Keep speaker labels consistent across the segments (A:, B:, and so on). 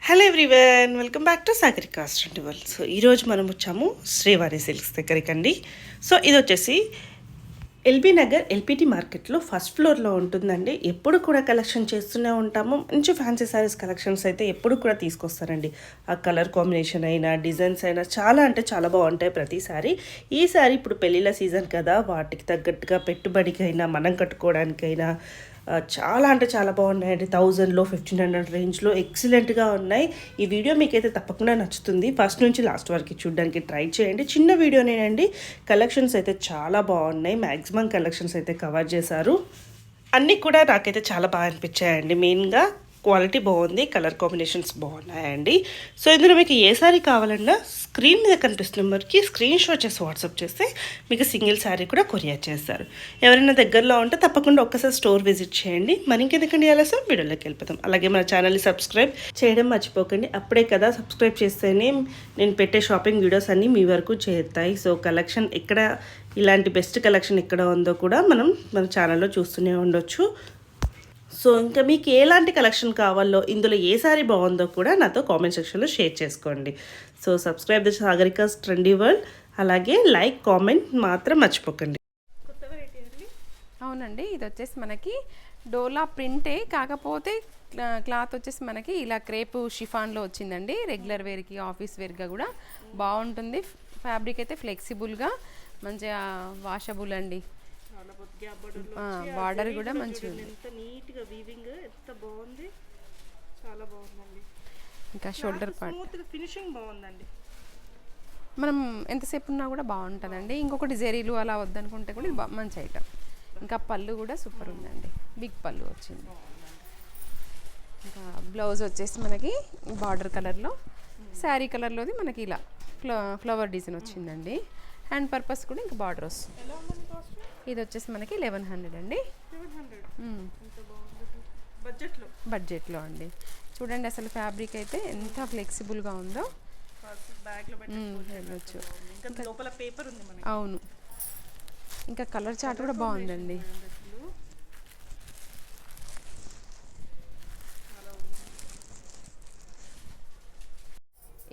A: Hello everyone, welcome back to Sagarika's 21. So ఈరోజు మనం వచ్చాము శ్రీవారి సిల్క్స్ దగ్గరికండి. సో ఇది వచ్చేసి ఎల్బీ నగర్ ఎల్పిటి మార్కెట్లో ఫస్ట్ ఫ్లోర్లో ఉంటుందండి. ఎప్పుడు కూడా కలెక్షన్ చేస్తూనే ఉంటాము. మంచి ఫ్యాన్సీ శారీస్ కలెక్షన్స్ అయితే ఎప్పుడు కూడా తీసుకొస్తారండి. ఆ కలర్ కాంబినేషన్ అయినా డిజైన్స్ అయినా చాలా అంటే చాలా బాగుంటాయి ప్రతిసారి. ఈ సారీ ఇప్పుడు పెళ్ళిళ్ళ సీజన్ కదా, వాటికి తగ్గట్టుగా పెట్టుబడికైనా మనం కట్టుకోవడానికైనా చాలా అంటే చాలా బాగున్నాయండి. 1000లో 1500 రేంజ్లో ఎక్సలెంట్గా ఉన్నాయి. ఈ వీడియో మీకైతే తప్పకుండా నచ్చుతుంది. ఫస్ట్ నుంచి లాస్ట్ వరకు చూడడానికి ట్రై చేయండి. చిన్న వీడియోనేనండి. కలెక్షన్స్ అయితే చాలా బాగున్నాయి. మ్యాక్సిమం కలెక్షన్స్ అయితే కవర్ చేశారు. అన్నీ కూడా నాకైతే చాలా బాగా అనిపించాయండి. మెయిన్గా క్వాలిటీ బాగుంది, కలర్ కాంబినేషన్స్ బాగున్నాయండి. సో ఇందులో మీకు ఏ సారీ కావాలన్నా స్క్రీన్ మీద కనిపిస్తున్న నెంబర్కి స్క్రీన్ షాట్ చేసి వాట్సాప్ చేస్తే మీకు సింగిల్ శారీ కూడా కొరియర్ చేస్తారు. ఎవరైనా దగ్గరలో ఉంటే తప్పకుండా ఒక్కసారి స్టోర్ విజిట్ చేయండి. మరి ఇంకెందుకండి ఆలస్యం, వీడియోలోకి వెళ్ళిపోతాం. అలాగే మన ఛానల్ని సబ్స్క్రైబ్ చేయడం మర్చిపోకండి. అప్పుడే కదా సబ్స్క్రైబ్ చేస్తేనే నేను పెట్టే షాపింగ్ వీడియోస్ అన్నీ మీ వరకు చేరుతాయి. సో కలెక్షన్ ఎక్కడ, ఇలాంటి బెస్ట్ కలెక్షన్ ఎక్కడ ఉందో కూడా మనం మన ఛానల్లో చూస్తూనే ఉండొచ్చు. సో ఇంకా మీకు ఎలాంటి కలెక్షన్ కావాలో, ఇందులో ఏ సారీ బాగుందో కూడా నాతో కామెంట్ సెక్షన్లో షేర్ చేసుకోండి. So subscribe the Sagarika's trendy world. అలాగే లైక్, కామెంట్ మాత్రం మర్చిపోకండి. కొత్త వెరైటీ అండి.
B: అవునండి, ఇది వచ్చేసి మనకి డోలా ప్రింటే, కాకపోతే క్లాత్ వచ్చేసి మనకి ఇలా క్రేపు షిఫాన్లో వచ్చిందండి. రెగ్యులర్ వేర్కి, ఆఫీస్ వేర్గా కూడా బాగుంటుంది. ఫ్యాబ్రిక్ అయితే ఫ్లెక్సిబుల్గా మంచిగా వాషబుల్ అండి. బార్డర్ కూడా మంచిగా ఉంది.
A: ఎంత నీట్గా వీవింగ్, ఎంత బాగుంది, చాలా బాగుందండి.
B: ఇంకా షోల్డర్ పార్ట్
A: ఫినిషింగ్ బాగుందండి.
B: మనం ఎంతసేపు ఉన్నా కూడా బాగుంటుందండి. ఇంకొకటి జెరీలు అలా వద్దనుకుంటే కూడా ఇది మంచి ఐటమ్. ఇంకా పళ్ళు కూడా సూపర్ ఉందండి, బిగ్ పళ్ళు వచ్చింది. ఇంకా బ్లౌజ్ వచ్చేసి మనకి బార్డర్ కలర్లో, శారీ కలర్లోది మనకి ఇలా ఫ్లవర్ డిజైన్ వచ్చిందండి. హ్యాండ్ పర్పస్ కూడా ఇంకా బార్డర్ వస్తుంది. ఇది వచ్చేసి మనకి 1100 అండి. బడ్జెట్లో అండి. చూడండి అసలు ఫ్యాబ్రిక్ అయితే ఎంత ఫ్లెక్సిబుల్గా ఉందో. అవును, ఇంకా కలర్ చార్ట్ కూడా బాగుందండి.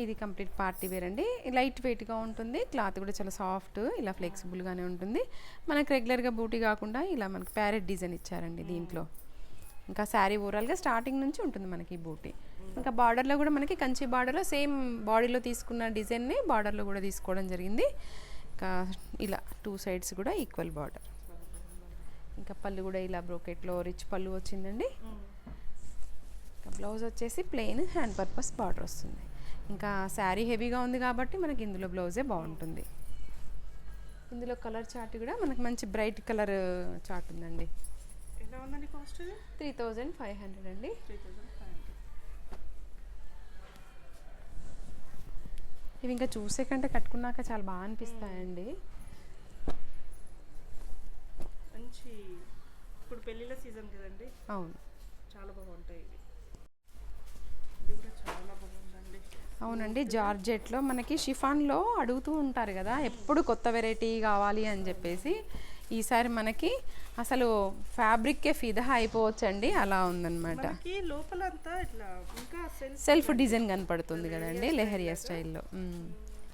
B: ఇది కంప్లీట్ పార్టీ వేర్ అండి. లైట్ వెయిట్గా ఉంటుంది, క్లాత్ కూడా చాలా సాఫ్ట్, ఇలా ఫ్లెక్సిబుల్గానే ఉంటుంది. మనకు రెగ్యులర్గా బూటీ కాకుండా ఇలా మనకి ప్యారెట్ డిజైన్ ఇచ్చారండి దీంట్లో. ఇంకా శారీ ఓవరాల్గా స్టార్టింగ్ నుంచి ఉంటుంది మనకి బూటీ. ఇంకా బార్డర్లో కూడా మనకి కంచి బార్డర్లో సేమ్ బాడీలో తీసుకున్న డిజైన్ని బార్డర్లో కూడా తీసుకోవడం జరిగింది. ఇంకా ఇలా 2 సైడ్స్ కూడా ఈక్వల్ బార్డర్. ఇంకా పళ్ళు కూడా ఇలా బ్రోకెట్లో రిచ్ పళ్ళు వచ్చిందండి. ఇంకా బ్లౌజ్ వచ్చేసి ప్లెయిన్, హ్యాండ్ పర్పస్ బార్డర్ వస్తుంది. ఇంకా శారీ హెవీగా ఉంది కాబట్టి మనకి ఇందులో బ్లౌజే బాగుంటుంది. ఇందులో కలర్ చార్ట్ కూడా మనకి మంచి బ్రైట్ కలర్ చార్ట్ ఉందండి.
A: ఎలా ఉందండి కాస్ట్?
B: 3500 అండి. ఇవి ఇంకా చూసే కంటే కట్టుకున్నాక చాలా బాగా అనిపిస్తాయండి.
A: మంచి, ఇప్పుడు పెళ్ళిళ్ళ సీజన్ కదండి.
B: అవును,
A: చాలా బాగుంటాయి.
B: అవునండి, జార్జెట్లో మనకి షిఫాన్లో అడుగుతూ ఉంటారు కదా, ఎప్పుడు కొత్త వెరైటీ కావాలి అని చెప్పేసి. ఈసారి మనకి అసలు ఫ్యాబ్రిక్కే ఫిదా అయిపోవచ్చండి, అలా ఉందన్నమాట. సెల్ఫ్ డిజైన్ కనపడుతుంది కదండి, లెహరియా స్టైల్లో.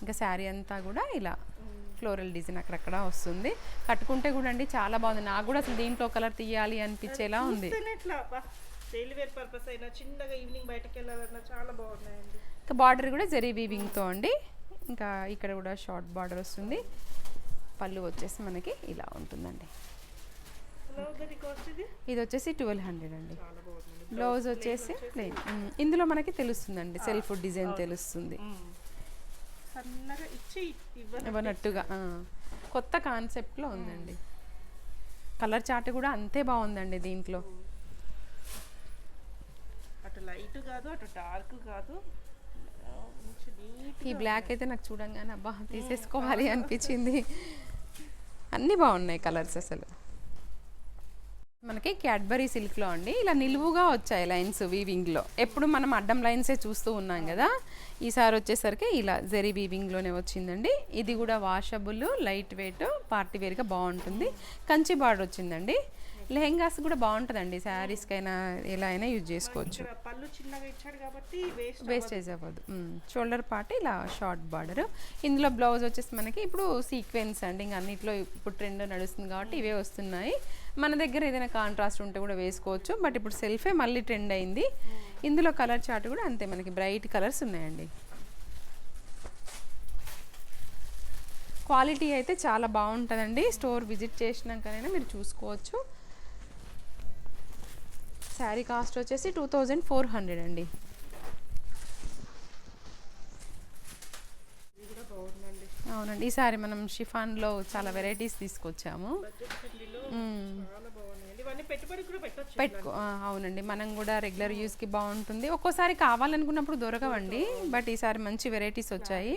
B: ఇంకా శారీ అంతా కూడా ఇలా ఫ్లోరల్ డిజైన్ అక్కడక్కడ వస్తుంది. కట్టుకుంటే కూడా అండి చాలా బాగుంది. నాకు కూడా అసలు దీంట్లో కలర్ తీయాలి అనిపించేలా ఉంది. ఇంకా బార్డర్ కూడా జరీ వీవింగ్తో అండి. ఇంకా ఇక్కడ కూడా షార్ట్ బార్డర్ వస్తుంది. పళ్ళు వచ్చేసి మనకి ఇలా ఉంటుందండి. ఇది వచ్చేసి 1200 అండి. బ్లౌజ్ వచ్చేసి ప్లెయిన్. ఇందులో మనకి తెలుస్తుందండి, సెల్ఫ్ డిజైన్ తెలుస్తుంది ఇవ్వనట్టుగా. కొత్త కాన్సెప్ట్లో ఉందండి. కలర్ చార్ట్ కూడా అంతే బాగుందండి దీంట్లో.
A: అటు లైట్ కాదు, అటు డార్క్ కాదు.
B: ఈ బ్లాక్ అయితే నాకు చూడంగానే అబ్బా తీసేసుకోవాలి అనిపించింది. అన్నీ బాగున్నాయి కలర్స్ అసలు. మనకి క్యాడ్బరీ సిల్క్లో అండి ఇలా నిలువుగా వచ్చాయి లైన్స్ వీవింగ్లో. ఎప్పుడు మనం అడ్డం లైన్సే చూస్తూ ఉన్నాం కదా, ఈసారి వచ్చేసరికి ఇలా జరీ వీవింగ్లోనే వచ్చిందండి. ఇది కూడా వాషబుల్, లైట్ వెయిట్, పార్టీ వేర్గా బాగుంటుంది. కంచి బార్డర్ వచ్చిందండి. లెహెంగాస్ కూడా బాగుంటుందండి, శారీస్కైనా ఎలా అయినా యూజ్ చేసుకోవచ్చు.
A: ఇక్కడ పళ్ళు చిన్నగా ఇచ్చాడు కాబట్టి
B: వేస్టేజ్ అవ్వదు. షోల్డర్ పార్ట్ ఇలా షార్ట్ బార్డర్. ఇందులో బ్లౌజ్ వచ్చేసి మనకి ఇప్పుడు సీక్వెన్స్ అండి, ఇంకా అన్నిట్లో ఇప్పుడు ట్రెండ్ నడుస్తుంది కాబట్టి ఇవే వస్తున్నాయి. మన దగ్గర ఏదైనా కాంట్రాస్ట్ ఉంటే కూడా వేసుకోవచ్చు, బట్ ఇప్పుడు సెల్ఫే మళ్ళీ ట్రెండ్ అయింది. ఇందులో కలర్ చార్ట్ కూడా అంతే, మనకి బ్రైట్ కలర్స్ ఉన్నాయండి. క్వాలిటీ అయితే చాలా బాగుంటుందండి, స్టోర్ విజిట్ చేసినాకనైనా మీరు చూసుకోవచ్చు. శారీ కాస్ట్ వచ్చేసి 2400 అండి. అవునండి, ఈసారి మనం షిఫాన్లో చాలా వెరైటీస్ తీసుకొచ్చాము. అవునండి, మనం కూడా రెగ్యులర్ యూస్కి బాగుంటుంది. ఒక్కోసారి కావాలనుకున్నప్పుడు దొరకవండి, బట్ ఈసారి మంచి వెరైటీస్ వచ్చాయి.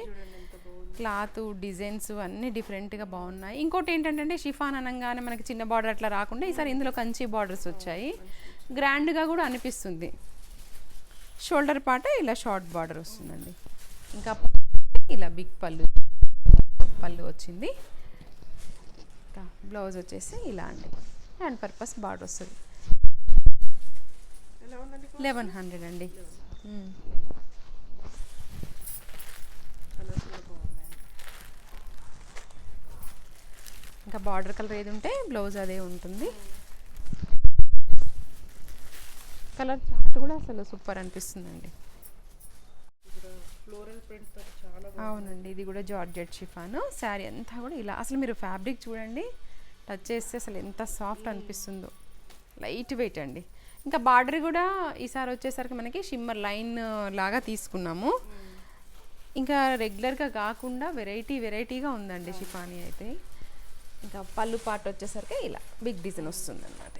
B: క్లాత్ డిజైన్స్ అన్నీ డిఫరెంట్గా బాగున్నాయి. ఇంకోటి ఏంటంటే షిఫాన్ అనగానే మనకి చిన్న బార్డర్ అట్లా రాకుండా ఈసారి ఇందులో కంచి బార్డర్స్ వచ్చాయి, గ్రాండ్గా కూడా అనిపిస్తుంది. షోల్డర్ పార్ట్ ఇలా షార్ట్ బార్డర్ వస్తుందండి. ఇంకా ఇలా బిగ్ పళ్ళు వచ్చింది. ఇంకా బ్లౌజ్ వచ్చేసి ఇలా అండి, హ్యాండ్ పర్పస్ బార్డర్ వస్తుంది. 1100 అండి. ఇంకా బార్డర్ కలర్ ఏది ఉంటే బ్లౌజ్ అదే ఉంటుంది. కలర్ చార్ట్ కూడా అసలు సూపర్ అనిపిస్తుందండి. అవునండి, ఇది కూడా జార్జెట్ షిఫాన్. శారీ అంతా కూడా ఇలా, అసలు మీరు ఫ్యాబ్రిక్ చూడండి, టచ్ చేస్తే అసలు ఎంత సాఫ్ట్ అనిపిస్తుందో, లైట్ వెయిట్ అండి. ఇంకా బార్డర్ కూడా ఈసారి వచ్చేసరికి మనకి షిమ్మర్ లైన్ లాగా తీసుకున్నాము. ఇంకా రెగ్యులర్గా కాకుండా వెరైటీగా ఉందండి షిఫానీ అయితే. ఇంకా పళ్ళు పార్ట్ వచ్చేసరికి ఇలా బిగ్ డిజైన్ వస్తుంది అన్నమాట.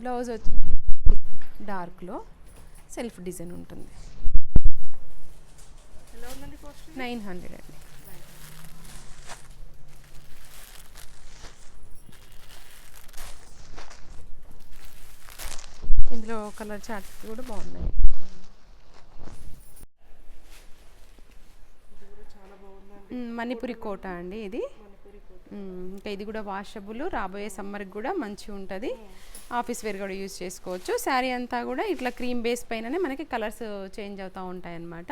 B: బ్లౌజ్ వచ్చి డార్క్లో సెల్ఫ్ డిజైన్ ఉంటుంది. 900 అండి. ఇందులో కలర్ చార్ట్స్ కూడా బాగున్నాయి. మణిపురి కోట అండి ఇది. ఇంకా ఇది కూడా వాషబుల్, రాబోయే సమ్మర్కి కూడా మంచిగా ఉంటుంది, ఆఫీస్ వేర్ కూడా యూజ్ చేసుకోవచ్చు. శారీ అంతా కూడా ఇట్లా క్రీమ్ బేస్ పైననే మనకి కలర్స్ చేంజ్ అవుతూ ఉంటాయి అన్నమాట.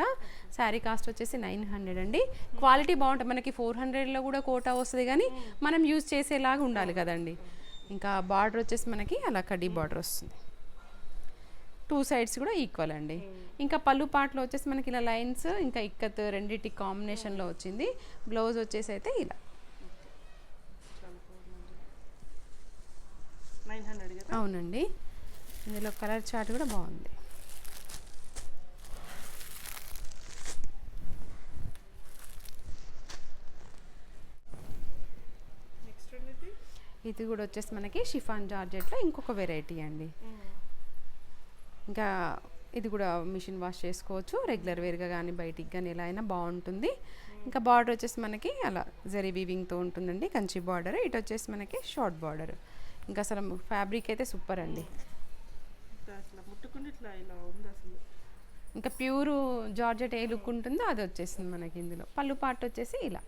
B: శారీ కాస్ట్ వచ్చేసి 900 అండి. క్వాలిటీ బాగుంటుంది, మనకి 400లో కూడా కోటా వస్తుంది, కానీ మనం యూజ్ చేసేలాగా ఉండాలి కదండి. ఇంకా బార్డర్ వచ్చేసి మనకి అలా కడ్డీ బార్డర్ వస్తుంది, 2 సైడ్స్ కూడా ఈక్వల్ అండి. ఇంకా పళ్ళు పాటలో వచ్చేసి మనకి ఇలా లైన్స్ ఇంకా ఇక్కత్ రెండింటి కాంబినేషన్లో వచ్చింది. బ్లౌజ్ వచ్చేసి అయితే ఇలా
A: 900 కదా.
B: అవునండి, ఇందులో కలర్ చార్ట్ కూడా బాగుంది. ఇది కూడా వచ్చేసి మనకి షిఫాన్ జార్జెట్లో ఇంకొక వెరైటీ అండి. ఇంకా ఇది కూడా మిషన్ వాష్ చేసుకోవచ్చు, రెగ్యులర్ వేర్గా కానీ బయటికి కానీ ఎలా అయినా బాగుంటుంది. ఇంకా బార్డర్ వచ్చేసి మనకి అలా జరీ వీవింగ్తో ఉంటుందండి, కంచి బార్డర్. ఇటు వచ్చేసి మనకి షార్ట్ బార్డర్. ఇంకా అసలు ఫ్యాబ్రిక్ అయితే సూపర్ అండి, ఇంకా ప్యూర్ జార్జెట్ ఏ లుక్ ఉంటుందో అది వచ్చేసింది మనకి. ఇందులో పళ్ళు పార్ట్ వచ్చేసి ఇలా,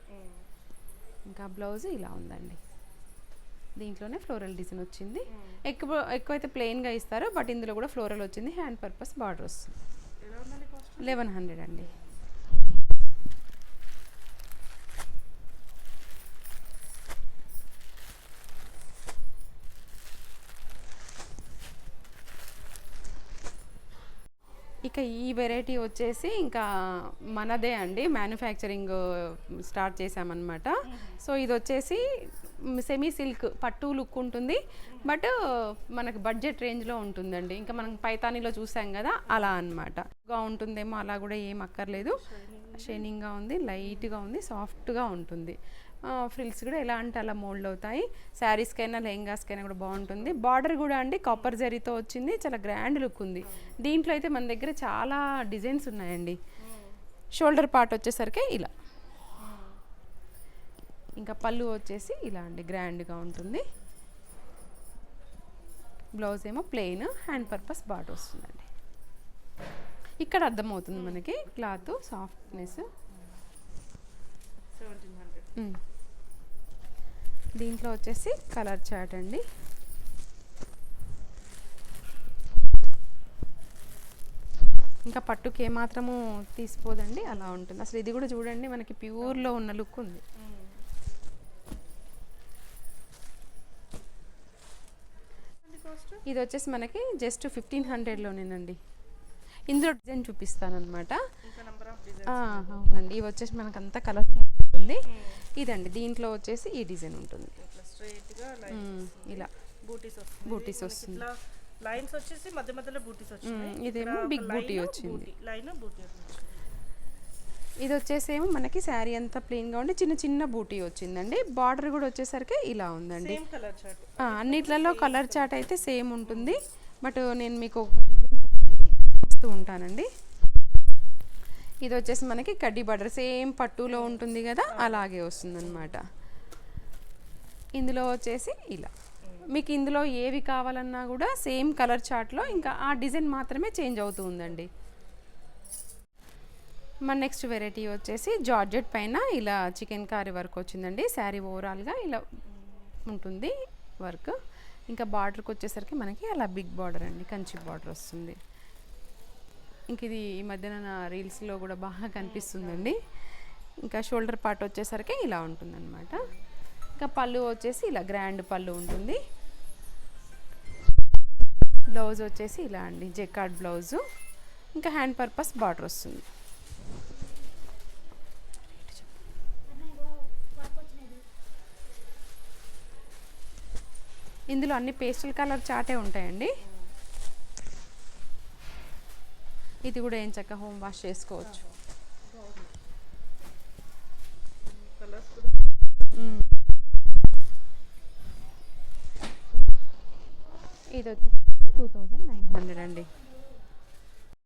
B: ఇంకా బ్లౌజ్ ఇలా ఉందండి. దీంట్లోనే ఫ్లోరల్ డిజైన్ వచ్చింది. ఎక్కువైతే ప్లెయిన్గా ఇస్తారు, బట్ ఇందులో కూడా ఫ్లోరల్ వచ్చింది, హ్యాండ్ పర్పస్ బార్డర్ వస్తుంది. 1100 అండి. ఇక ఈ వెరైటీ వచ్చేసి ఇంకా మనదే అండి, మ్యానుఫ్యాక్చరింగ్ స్టార్ట్ చేసామన్నమాట. సో ఇది వచ్చేసి సెమీ సిల్క్ పట్టు లుక్ ఉంటుంది, బట్ మనకి బడ్జెట్ రేంజ్లో ఉంటుందండి. ఇంకా మనం పైతానీలో చూసాం కదా అలా అన్నమాట. గా ఉంటుందేమో అలా కూడా ఏం అక్కర్లేదు, షైనింగ్గా ఉంది, లైట్గా ఉంది, సాఫ్ట్గా ఉంటుంది. ఫ్రిల్స్ కూడా ఎలా అంటే అలా మోల్డ్ అవుతాయి. శారీస్కైనా లెహంగాస్కైనా కూడా బాగుంటుంది. బార్డర్ కూడా అండి కాపర్ జరీతో వచ్చింది, చాలా గ్రాండ్ లుక్ ఉంది. దీంట్లో అయితే మన దగ్గర చాలా డిజైన్స్ ఉన్నాయండి. షోల్డర్ పార్ట్ వచ్చేసరికి ఇలా, ఇంకా పళ్ళు వచ్చేసి ఇలా అండి, గ్రాండ్గా ఉంటుంది. బ్లౌజ్ ఏమో ప్లెయిన్, హ్యాండ్ పర్పస్ బార్డర్ వస్తుందండి. ఇక్కడ అర్థమవుతుంది మనకి క్లాత్ సాఫ్ట్నెస్. దీంట్లో వచ్చేసి కలర్ చార్ట్ అండి. ఇంకా పట్టుకి ఏమాత్రము తీసిపోదండి, అలా ఉంటుంది. అసలు ఇది కూడా చూడండి, మనకి ప్యూర్లో ఉన్న లుక్ ఉంది. ఇది వచ్చేసి మనకి జస్ట్ 1500లోనేనండి. ఇందులో డిజైన్ చూపిస్తానమాట. అవునండి, ఇవి వచ్చేసి మనకు అంతా కలర్ ఉంటుంది. ఇదండి, దీంట్లో వచ్చేసి ఈ డిజైన్ ఉంటుంది. ఇలా బూటీస్ వస్తుంది.
A: లైన్స్ వచ్చేసి మధ్య మధ్యలో బూటీస్ వచ్చాయి.
B: ఇదేమో బిగ్ బూటీ వచ్చింది.
A: లైన్ బూటీ.
B: ఇది వచ్చేసేమో మనకి శారీ అంతా ప్లెయిన్గా ఉండి చిన్న చిన్న బూటీ వచ్చిందండి. బార్డర్ కూడా వచ్చేసరికి ఇలా ఉందండి. అన్నిట్లలో కలర్ చాట్ అయితే సేమ్ ఉంటుంది, బట్ నేను మీకు ఇస్తూ ఉంటానండి. ఇది వచ్చేసి మనకి కడ్డీ బార్డర్ సేమ్ పట్టులో ఉంటుంది కదా, అలాగే వస్తుందన్నమాట. ఇందులో వచ్చేసి ఇలా మీకు ఇందులో ఏవి కావాలన్నా కూడా సేమ్ కలర్ చార్ట్లో, ఇంకా ఆ డిజైన్ మాత్రమే చేంజ్ అవుతూ ఉందండి. మన నెక్స్ట్ వెరైటీ వచ్చేసి జార్జెట్ పైన ఇలా చికెన్ కారీ వర్క్ వచ్చిందండి. శారీ ఓవరాల్గా ఇలా ఉంటుంది వర్క్. ఇంకా బార్డర్కి వచ్చేసరికి మనకి అలా బిగ్ బార్డర్ అండి, కంచి బార్డర్ వస్తుంది. ఇంక ఇది ఈ మధ్యన నా రీల్స్లో కూడా బాగా కనిపిస్తుందండి. ఇంకా షోల్డర్ పార్ట్ వచ్చేసరికి ఇలా ఉంటుందన్నమాట. ఇంకా పళ్ళు వచ్చేసి ఇలా గ్రాండ్ పళ్ళు ఉంటుంది. బ్లౌజ్ వచ్చేసి ఇలా అండి, జెకార్డ్ బ్లౌజు. ఇంకా హ్యాండ్ పర్పస్ బార్డర్ వస్తుంది. ఇందులో అన్ని పేస్టల్ కలర్ చాటే ఉంటాయండి. ఇది కూడా ఏం చక్కగా హోమ్ వాష్ చేసుకోవచ్చు. ఇది వచ్చి 2900 అండి.